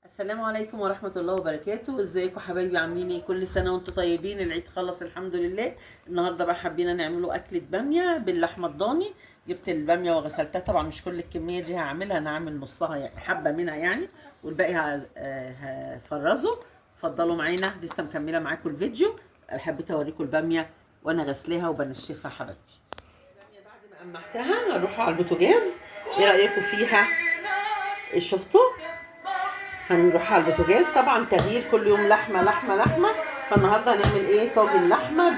السلام عليكم ورحمة الله وبركاته. ازيكم حبايبي؟ عاملين ايه؟ كل سنة وانتم طيبين. العيد خلص الحمد لله. النهاردة بقى حابين نعمله أكلة بامية باللحمة الضاني. جبت البامية وغسلتها، طبعا مش كل الكمية دي هعملها، انا هعمل نصها يعني حبة منها يعني، والباقي هفرزه. اتفضلوا معانا، لسه مكملة معاكم الفيديو. حبيت اوريكم البامية وانا غسلاها وبنشفها حبايبي. البامية بعد ما قمعتها هنروح على البوتاجاز. ايه رأيكم فيها؟ شفتوا؟ هنروح على البوتاجاز. طبعا تغيير كل يوم، لحمه لحمه لحمه. فالنهارده هنعمل ايه؟ طاجن لحمه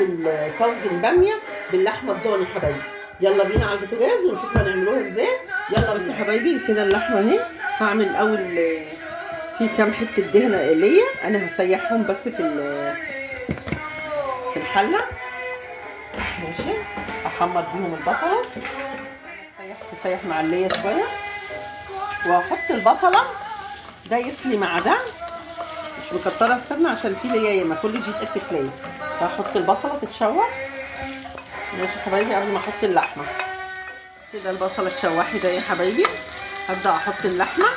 طاجن باميه باللحمه الضاني حبايبي. يلا بينا على البوتاجاز ونشوف هنعملوها ازاي. يلا بس يا حبايبي كده اللحمه اهي. هعمل الاول في كام حته دهنه ليا، انا هسيحهم بس في الحله. ماشي، هحمر بيهم البصله. تسيح مع اللية شويه، وهحط البصله ده يسلي مع ده. مش مكتره السمنه عشان في ليا ياما، كل دي اتقت ليا. فهحط البصله تتشوح. ماشي يا حبايبي، قبل ما احط اللحمه كده البصله الشواحي ده يا حبايبي. هبدا احط اللحمه.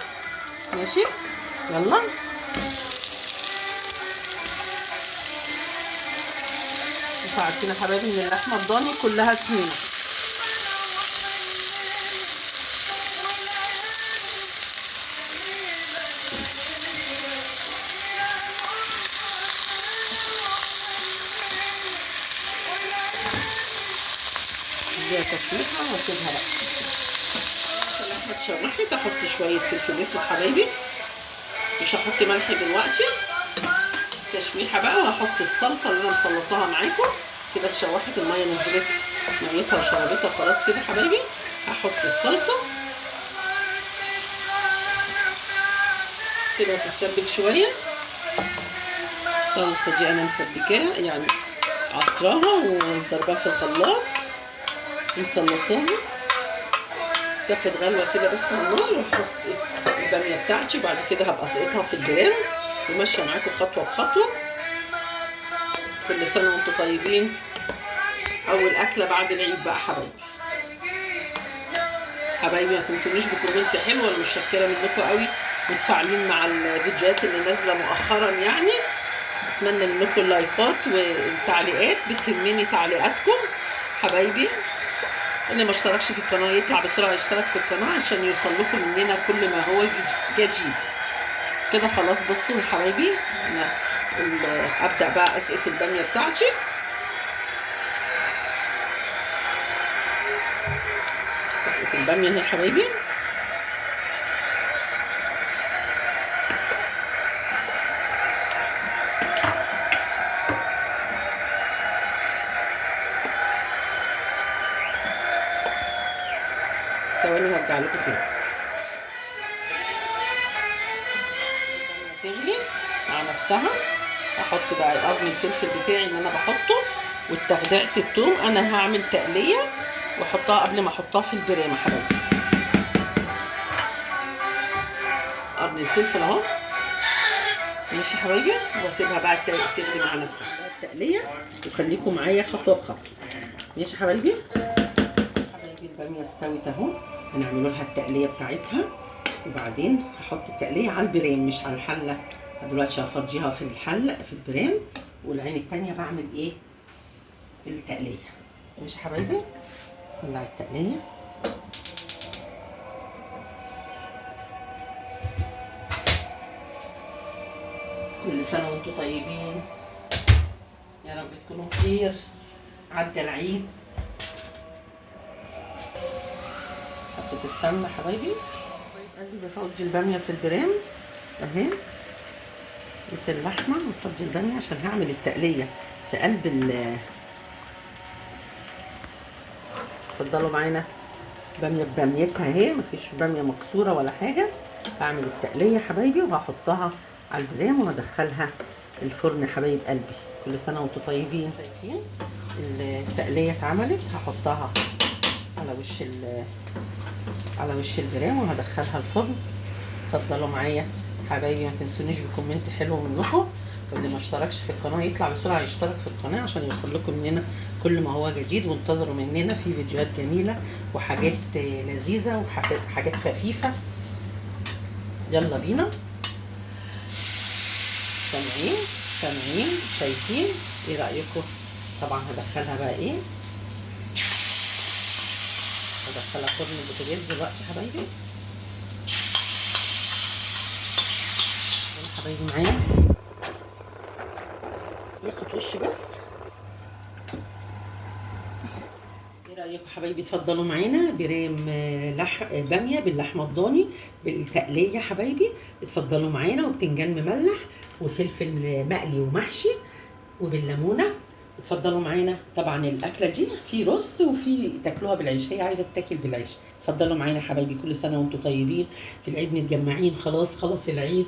ماشي، يلا. انتوا عارفين يا حبايبي ان اللحمه الضاني كلها سمينه. اديها تشويحه واسيبها بقى. اللحمه اتشوحت، احط شويه فلفل اسود حبايبي، مش هحط ملح دلوقتي. تشويحه بقى، وهحط الصلصه اللي انا مصلصاها معاكم. كده اتشوحت، الميه نزلت ميتها وشربتها خلاص كده حبايبي. هحط الصلصه، سيبها تتسبك شويه. الصلصه دي انا مسبكاها يعني، عصراها وضربها في الخلاط ومصلصاها. تاخد غلوه كده بس على النار، واحط الباميه بتاعتي. وبعد كده هبقى اسقطها في الجرام وماشيه معاكم خطوه بخطوه. كل سنه وانتم طيبين. اول اكله بعد العيد بقى حبايبي. حبايبي ما تنسونيش بكومنت حلو، انا متشكره منكم قوي، متفاعلين مع الفيديوهات اللي نازله مؤخرا يعني. اتمنى منكم اللايكات والتعليقات، بتهمني تعليقاتكم حبايبي. اللي ما اشتركش في القناه يطلع بسرعه يشترك في القناه عشان يوصل لكم مننا كل ما هو جديد. كده خلاص. بصوا يا حبايبي، انا ابدا بقى اسقط الباميه بتاعتي. اسقط الباميه اهي يا حبايبي. ثواني هرجع لكم تاني. تغلي مع نفسها. احط بقى قرن الفلفل بتاعي اللي انا بحطه، والتخديعة الثوم. انا هعمل تقليه واحطها قبل ما احطها في البرامه حبايبي. قرن الفلفل اهو. ماشي يا حبايبي، واسيبها بقى تغلي مع نفسها التقليه. وخليكم معايا خطوه بخطوه. ماشي يا حبايبي. حبايبي الباميه استوت اهو. هنعمل لها التقليه بتاعتها، وبعدين هحط التقليه على البرام مش على الحله. دلوقتي هفرجيها في الحله في البرام، والعين التانيه بعمل ايه؟ التقليه. ماشي يا حبايبي، ولع التقليه. كل سنه وانتم طيبين، يا رب تكونوا بخير. عدى العيد. حطيت السمنه حبايبي. قلبي بفوج الباميه في البرام اهي. جبت اللحمه وفوج الباميه عشان هعمل التقليه في قلب اتفضلوا معانا. باميه بباميتها اهي، مفيش باميه مكسوره ولا حاجه. هعمل التقليه يا حبايبي وهحطها على البرام وهدخلها الفرن يا حبايب قلبي. كل سنه وانتم طيبين. شايفين التقليه اتعملت، هحطها على وش البرام وهدخلها الفرن. اتفضلوا معايا حبايبي، ما تنسونيش بكومنت حلو منكم. واللي ما اشتركش في القناه يطلع بسرعه يشترك في القناه عشان يوصل لكم مننا كل ما هو جديد. وانتظروا مننا في فيديوهات جميله وحاجات لذيذه وحاجات خفيفه. يلا بينا. سامعين؟ سامعين؟ شايفين؟ ايه رأيكم؟ طبعا هدخلها بقى ايه؟ هدخلها فرن البوتاجاز دلوقتي يا حبايبي. يلا حبايبي معايا ياخد وش بس. ايه رايكم حبايبي؟ اتفضلوا معانا برام باميه باللحمه الضاني بالتقليه يا حبايبي. اتفضلوا معانا، وبتنجان مملح وفلفل مقلي ومحشي وبالليمونه. اتفضلوا معانا. طبعا الاكله دي في رز وفي تاكلوها بالعيش، هي عايزه تاكل بالعيش. اتفضلوا معانا يا حبايبي، كل سنه وانتم طيبين. في العيد متجمعين، خلاص العيد.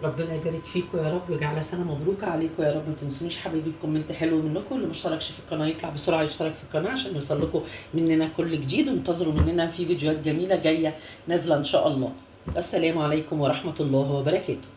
ربنا يبارك فيكم يا رب ويجعلها سنه مبروكه عليكم يا رب. ما تنسونيش حبايبي بكومنت حلو منكم. اللي ما اشتركش في القناه يطلع بسرعه يشترك في القناه عشان يوصل لكم مننا كل جديد، وانتظروا مننا في فيديوهات جميله جايه نازله ان شاء الله. السلام عليكم ورحمه الله وبركاته.